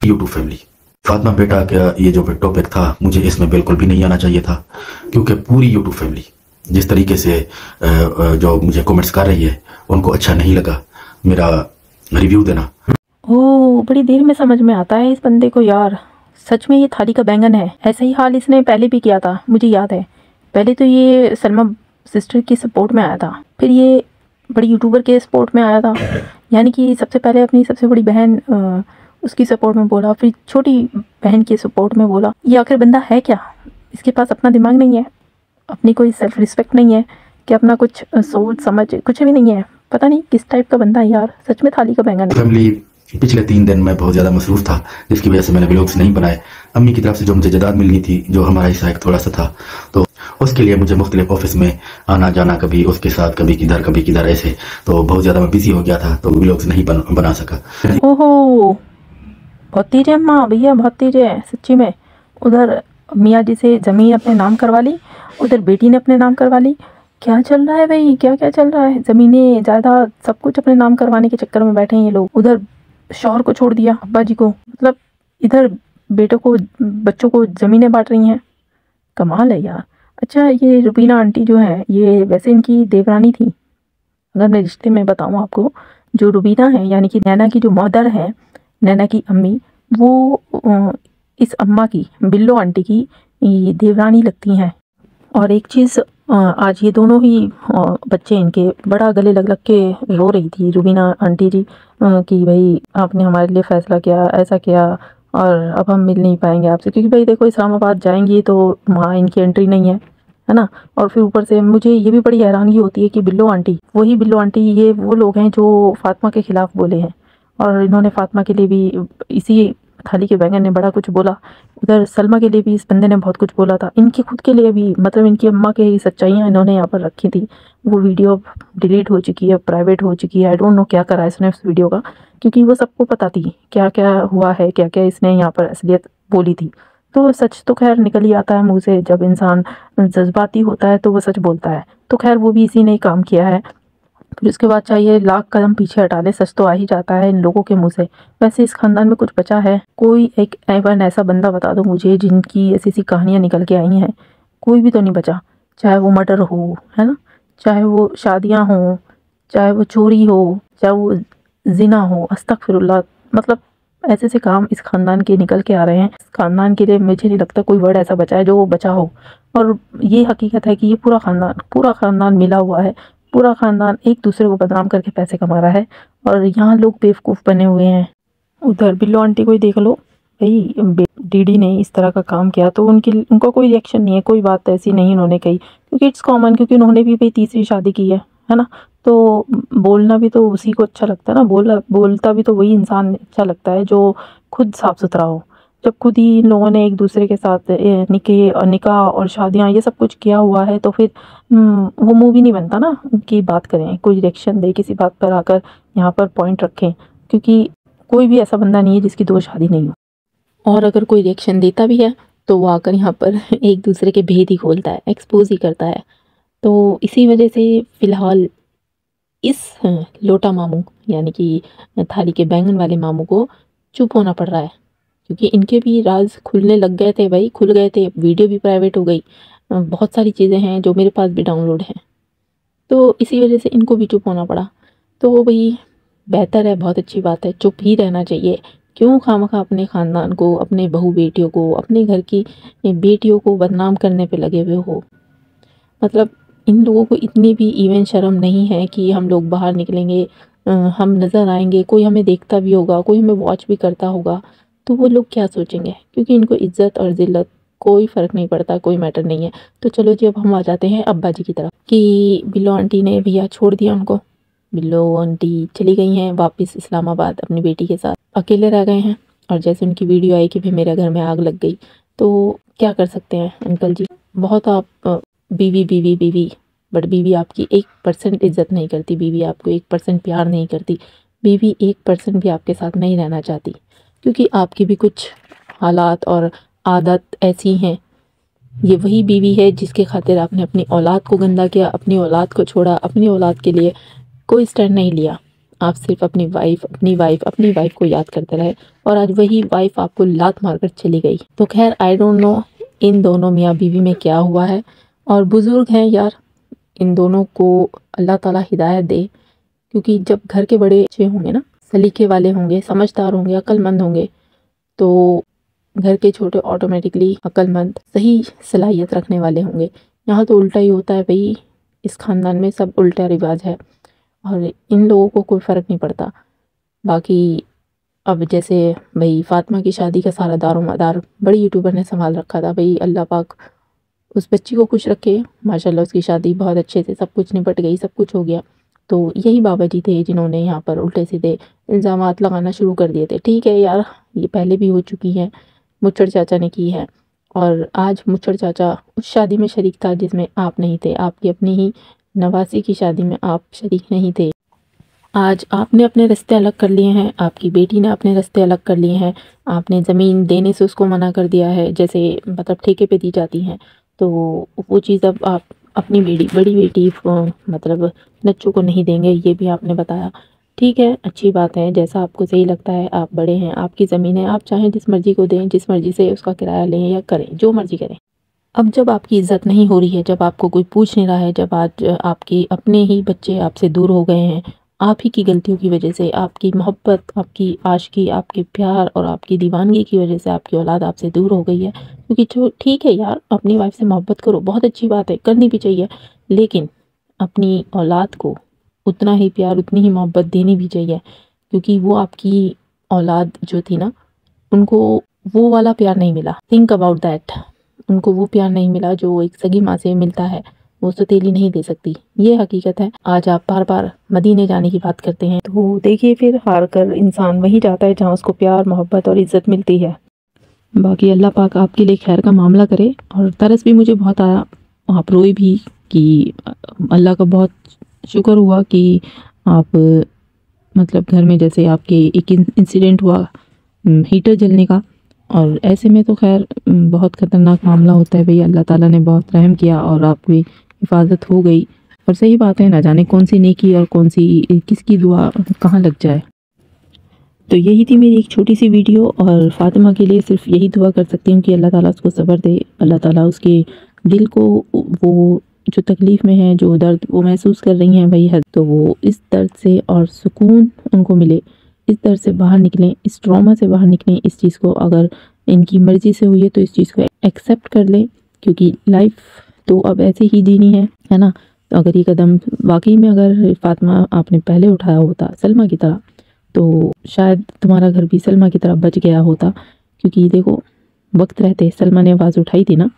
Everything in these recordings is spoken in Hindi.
YouTube family. फातिमा बेटा का ये जो टॉपिक था, मुझे इसमें बिल्कुल भी नहीं आना चाहिए था, क्योंकि पूरी यूट्यूब फैमिली जिस तरीके से जो मुझे कमेंट्स कर रही है, उनको अच्छा नहीं लगा मेरा रिव्यू देना। ओह, बड़ी देर में समझ में आता है इस बंदे को यार। सच में ये थाली का बैंगन है। ऐसा ही हाल इसने पहले भी किया था, मुझे याद है। पहले तो ये सलमा सिस्टर की सपोर्ट में आया था, फिर ये बड़ी यूट्यूबर के सपोर्ट में आया था। यानी कि सबसे पहले अपनी सबसे बड़ी बहन उसकी सपोर्ट में बोला, फिर छोटी बहन की सपोर्ट में बोला। ये आखिर बंदा है क्या? इसके पास अपना दिमाग नहीं है, अपनी कोई सेल्फ रिस्पेक्ट नहीं है कि अपना कुछ सोच समझ कुछ भी नहीं है। पता नहीं किस टाइप का बंदा है यार। सच में थाली का बैंगन। फैमिली पिछले 3 दिन मैं बहुत ज़्यादा मसरूफ़ था, जिसकी वजह से मैंने व्लॉग्स नहीं बनाए। अम्मी की तरफ से जो मुझे जदाद मिलनी थी, जो हमारा हिस्सा एक थोड़ा सा था, तो उसके लिए मुझे मुख्तलिफ ऑफिस में आना जाना, कभी उसके साथ कभी किधर ऐसे, तो बहुत ज़्यादा मैं बिजी हो गया था, तो व्लॉग्स नहीं बना सका। ओहो, बहुत तेज है अम्मा, भैया बहुत तेज है सच्ची में। उधर मियाँ जी से ज़मीन अपने नाम करवा ली, उधर बेटी ने अपने नाम करवा ली। क्या चल रहा है भाई, क्या क्या चल रहा है? ज़मीनें जायदाद सब कुछ अपने नाम करवाने के चक्कर में बैठे हैं ये लोग। उधर शौहर को छोड़ दिया, अब्बा जी को, मतलब इधर बेटों को बच्चों को ज़मीनें बांट रही हैं। कमाल है यार। अच्छा, ये रुबीना आंटी जो है, ये वैसे इनकी देवरानी थी। अगर मैं रिश्ते में बताऊँ आपको, जो रुबीना है यानी कि नैना की जो मदर है, नैना की अम्मी, वो इस अम्मा की, बिल्लो आंटी की ये देवरानी लगती हैं। और एक चीज़, आज ये दोनों ही बच्चे इनके बड़ा गले लग लग के रो रही थी रुबीना आंटी जी कि भाई आपने हमारे लिए फ़ैसला किया, ऐसा किया, और अब हम मिल नहीं पाएंगे आपसे, क्योंकि भाई देखो इस्लामाबाद जाएंगी तो वहाँ इनकी एंट्री नहीं है ना। और फिर ऊपर से मुझे ये भी बड़ी हैरानगी होती है कि बिल्लो आंटी, वही बिल्लो आंटी, ये वो लोग हैं जो फातिमा के ख़िलाफ़ बोले हैं, और इन्होंने फातिमा के लिए भी, इसी थाली के बैंगन ने बड़ा कुछ बोला। उधर सलमा के लिए भी इस बंदे ने बहुत कुछ बोला था, इनके खुद के लिए भी, मतलब इनकी अम्मा के सच्चाइयाँ इन्होंने यहाँ पर रखी थी। वो वीडियो डिलीट हो चुकी है, प्राइवेट हो चुकी है। आई डोंट नो क्या करा इसने उस वीडियो का, क्योंकि वो सबको पता थी क्या क्या हुआ है, क्या क्या इसने यहाँ पर असलियत बोली थी। तो सच तो खैर निकल ही आता है मुँह से, जब इंसान जज्बाती होता है तो वो सच बोलता है। तो खैर वो भी इसी ने ही काम किया है। फिर उसके बाद चाहिए लाख कदम पीछे हटा ले, सच तो आ ही जाता है इन लोगों के मुंह से। वैसे इस खानदान में कुछ बचा है? कोई एक एवन ऐसा बंदा बता दो मुझे जिनकी ऐसी ऐसी कहानियां निकल के आई हैं। कोई भी तो नहीं बचा। चाहे वो मर्डर हो, है ना, चाहे वो शादियां हो, चाहे वो चोरी हो, चाहे वो जिना हो, अस्तगफिरुल्लाह। मतलब ऐसे ऐसे काम इस खानदान के निकल के आ रहे हैं। इस खानदान के लिए मुझे नहीं लगता कोई वर्ड ऐसा बचा है जो वो बचा हो। और ये हकीकत है कि ये पूरा खानदान मिला हुआ है। पूरा खानदान एक दूसरे को बदनाम करके पैसे कमा रहा है, और यहाँ लोग बेवकूफ़ बने हुए हैं। उधर बिल्लो आंटी को ही देख लो भाई, डीडी ने इस तरह का काम किया तो उनका कोई रिएक्शन नहीं है, कोई बात ऐसी नहीं उन्होंने कही, क्योंकि इट्स कॉमन, क्योंकि उन्होंने भी भाई तीसरी शादी की है ना। तो बोलना भी तो उसी को अच्छा लगता है ना, बोलता भी तो वही इंसान अच्छा लगता है जो खुद साफ सुथरा हो। जब खुद ही इन लोगों ने एक दूसरे के साथ निकाह और शादियाँ ये सब कुछ किया हुआ है, तो फिर वो मूवी नहीं बनता ना कि बात करें, कोई रिएक्शन दे किसी बात पर आकर यहाँ पर पॉइंट रखें, क्योंकि कोई भी ऐसा बंदा नहीं है जिसकी 2 शादी नहीं हो। और अगर कोई रिएक्शन देता भी है तो वो आकर यहाँ पर एक दूसरे के भेद ही खोलता है, एक्सपोज ही करता है। तो इसी वजह से फ़िलहाल इस लोटा मामू यानी कि थाली के बैंगन वाले मामू को चुप होना पड़ रहा है, क्योंकि इनके भी राज खुलने लग गए थे भाई, खुल गए थे। वीडियो भी प्राइवेट हो गई, बहुत सारी चीज़ें हैं जो मेरे पास भी डाउनलोड हैं, तो इसी वजह से इनको भी चुप होना पड़ा। तो भाई बेहतर है, बहुत अच्छी बात है, चुप ही रहना चाहिए। क्यों खामखा अपने ख़ानदान को, अपने बहू बेटियों को, अपने घर की बेटियों को बदनाम करने पे लगे हुए हो? मतलब इन लोगों को इतनी भी इवन शर्म नहीं है कि हम लोग बाहर निकलेंगे, हम नज़र आएंगे, कोई हमें देखता भी होगा, कोई हमें वॉच भी करता होगा, तो वो लोग क्या सोचेंगे? क्योंकि इनको इज्जत और ज़िल्लत कोई फ़र्क नहीं पड़ता, कोई मैटर नहीं है। तो चलो जी, अब हम आ जाते हैं अब्बा जी की तरफ कि बिल्लो आंटी ने भैया छोड़ दिया उनको। बिल्लो आंटी चली गई हैं वापस इस्लामाबाद अपनी बेटी के साथ, अकेले रह गए हैं। और जैसे उनकी वीडियो आई कि भाई मेरे घर में आग लग गई, तो क्या कर सकते हैं अंकल जी? बहुत आप बीवी बीवी बीवी, बट बीवी आपकी 1% इज्जत नहीं करती, बीवी आपको 1% प्यार नहीं करती, बीवी 1% भी आपके साथ नहीं रहना चाहती, क्योंकि आपकी भी कुछ हालात और आदत ऐसी हैं। ये वही बीवी है जिसके खातिर आपने अपनी औलाद को गंदा किया, अपनी औलाद को छोड़ा, अपनी औलाद के लिए कोई स्टैंड नहीं लिया। आप सिर्फ अपनी वाइफ को याद करते रहे और आज वही वाइफ आपको लात मारकर चली गई। तो खैर आई डोंट नो इन दोनों मियाँ बीवी में क्या हुआ है, और बुज़ुर्ग हैं यार, इन दोनों को अल्लाह ताला हिदायत दे, क्योंकि जब घर के बड़े अच्छे होंगे ना, सलीके वाले होंगे, समझदार होंगे, अक्लमंद होंगे, तो घर के छोटे ऑटोमेटिकली अक्लमंद, सही सलाहियत रखने वाले होंगे। यहाँ तो उल्टा ही होता है भाई, इस ख़ानदान में सब उल्टा रिवाज है और इन लोगों को कोई फ़र्क नहीं पड़ता। बाकी अब जैसे भाई फ़ातिमा की शादी का सारा दारोमदार बड़ी यूट्यूबर ने संभाल रखा था। भाई अल्लाह पाक उस बच्ची को खुश रखे, माशाल्लाह उसकी शादी बहुत अच्छे से सब कुछ निपट गई, सब कुछ हो गया। तो यही बाबा जी थे जिन्होंने यहाँ पर उल्टे सीधे इल्ज़ामात लगाना शुरू कर दिए थे। ठीक है यार, ये पहले भी हो चुकी हैं, मुच्छड़ चाचा ने की है, और आज मुच्छड़ चाचा उस शादी में शरीक था जिसमें आप नहीं थे। आपकी अपनी ही नवासी की शादी में आप शरीक नहीं थे। आज आपने अपने रास्ते अलग कर लिए हैं, आपकी बेटी ने अपने रास्ते अलग कर लिए हैं। आपने ज़मीन देने से उसको मना कर दिया है, जैसे मतलब ठेके पे दी जाती हैं, तो वो चीज़ अब आप अपनी बड़ी बेटी मतलब नच्चू को नहीं देंगे, ये भी आपने बताया। ठीक है, अच्छी बात है, जैसा आपको सही लगता है, आप बड़े हैं, आपकी ज़मीन है, आप चाहें जिस मर्ज़ी को दें, जिस मर्ज़ी से उसका किराया लें या करें, जो मर्ज़ी करें। अब जब आपकी इज़्ज़त नहीं हो रही है, जब आपको कोई पूछ नहीं रहा है, जब आज आपके अपने ही बच्चे आपसे दूर हो गए हैं, आप ही की गलतियों की वजह से, आपकी मोहब्बत, आपकी आशिकी, आपके प्यार और आपकी दीवानगी की वजह से आपकी औलाद आपसे दूर हो गई है। क्योंकि जो ठीक है यार, अपनी वाइफ से मोहब्बत करो, बहुत अच्छी बात है, करनी भी चाहिए, लेकिन अपनी औलाद को उतना ही प्यार, उतनी ही मोहब्बत देनी भी चाहिए, क्योंकि वो आपकी औलाद जो थी ना, उनको वो वाला प्यार नहीं मिला। थिंक अबाउट दैट, उनको वो प्यार नहीं मिला जो एक सगी माँ से मिलता है, वो सौतेली नहीं दे सकती, ये हकीकत है। आज आप बार बार मदीने जाने की बात करते हैं, तो देखिए फिर हार कर इंसान वहीं जाता है जहाँ उसको प्यार, मोहब्बत और इज़्ज़त मिलती है। बाकी अल्लाह पाक आपके लिए खैर का मामला करे। और तरस भी मुझे बहुत आया, आप रोए भी, कि अल्लाह का बहुत शुक्र हुआ कि आप मतलब घर में जैसे आपके एक इंसिडेंट हुआ हीटर जलने का, और ऐसे में तो खैर बहुत ख़तरनाक मामला होता है भाई। अल्लाह ताला ने बहुत रहम किया और आपकी हिफाजत हो गई। और सही बात है, ना जाने कौन सी नेकी और कौन सी किसकी दुआ कहाँ लग जाए। तो यही थी मेरी एक छोटी सी वीडियो, और फ़ातिमा के लिए सिर्फ यही दुआ कर सकती हूँ कि अल्लाह ताला उसको सब्र दे, अल्लाह ताला उसके दिल को, वो जो तकलीफ़ में है, जो दर्द वो महसूस कर रही हैं भाई, तो वो इस दर्द से और सुकून उनको मिले, इस दर्द से बाहर निकलें, इस ट्रॉमा से बाहर निकलें। इस चीज़ को अगर इनकी मर्ज़ी से हुई है तो इस चीज़ को एक्सेप्ट कर लें, क्योंकि लाइफ तो अब ऐसे ही जीनी है ना। तो अगर ये कदम वाकई में अगर फ़ातिमा आपने पहले उठाया होता सलमा की तरह, तो शायद तुम्हारा घर भी सलमा की तरह बच गया होता। क्योंकि देखो, वक्त रहते सलमा ने आवाज़ उठाई थी ना,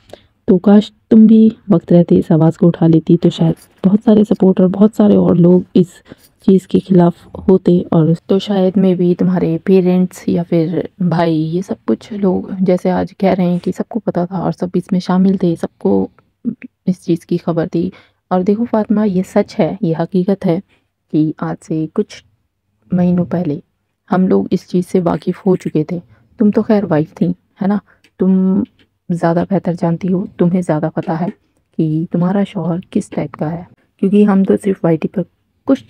तो काश तुम भी वक्त रहते इस आवाज़ को उठा लेती, तो शायद बहुत सारे सपोर्टर, बहुत सारे और लोग इस चीज़ के ख़िलाफ़ होते, और तो शायद में भी तुम्हारे पेरेंट्स या फिर भाई, ये सब कुछ लोग जैसे आज कह रहे हैं कि सबको पता था और सब इसमें शामिल थे, सबको इस चीज़ की खबर थी। और देखो फ़ातिमा, ये सच है, ये हकीकत है कि आज से कुछ महीनों पहले हम लोग इस चीज़ से वाकिफ़ हो चुके थे। तुम तो खैर वाइफ थी, है ना, तुम ज़्यादा बेहतर जानती हो, तुम्हें ज़्यादा पता है कि तुम्हारा शौहर किस टाइप का है। क्योंकि हम तो सिर्फ वाईटी पर कुछ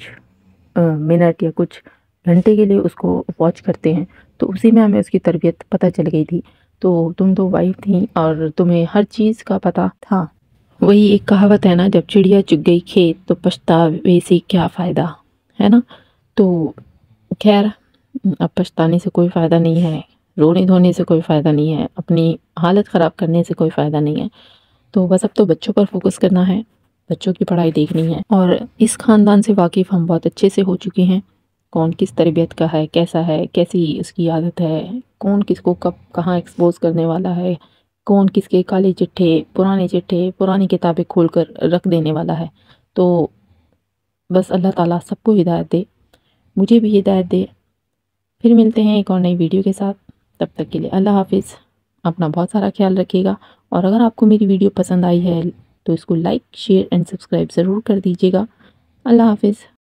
मिनट या कुछ घंटे के लिए उसको वॉच करते हैं, तो उसी में हमें उसकी तरबियत पता चल गई थी। तो तुम तो वाइफ थी और तुम्हें हर चीज़ का पता था। वही एक कहावत है ना, जब चिड़िया चुग गई खेत तो पछतावे से क्या फ़ायदा, है ना। तो खैर, अब पछताने से कोई फ़ायदा नहीं है, रोने धोने से कोई फ़ायदा नहीं है, अपनी हालत ख़राब करने से कोई फ़ायदा नहीं है। तो बस अब तो बच्चों पर फोकस करना है, बच्चों की पढ़ाई देखनी है। और इस ख़ानदान से वाकिफ़ हम बहुत अच्छे से हो चुके हैं, कौन किस तरबियत का है, कैसा है, कैसी उसकी आदत है, कौन किसको कब कहाँ एक्सपोज करने वाला है, कौन किसके काले चिट्ठे, पुरानी किताबें खोल कर रख देने वाला है। तो बस अल्लाह ताला सबको हिदायत दे, मुझे भी हिदायत दे। फिर मिलते हैं एक और नई वीडियो के साथ, तब तक के लिए अल्लाह हाफिज़। अपना बहुत सारा ख्याल रखिएगा, और अगर आपको मेरी वीडियो पसंद आई है तो इसको लाइक, शेयर एंड सब्सक्राइब ज़रूर कर दीजिएगा। अल्लाह हाफिज़।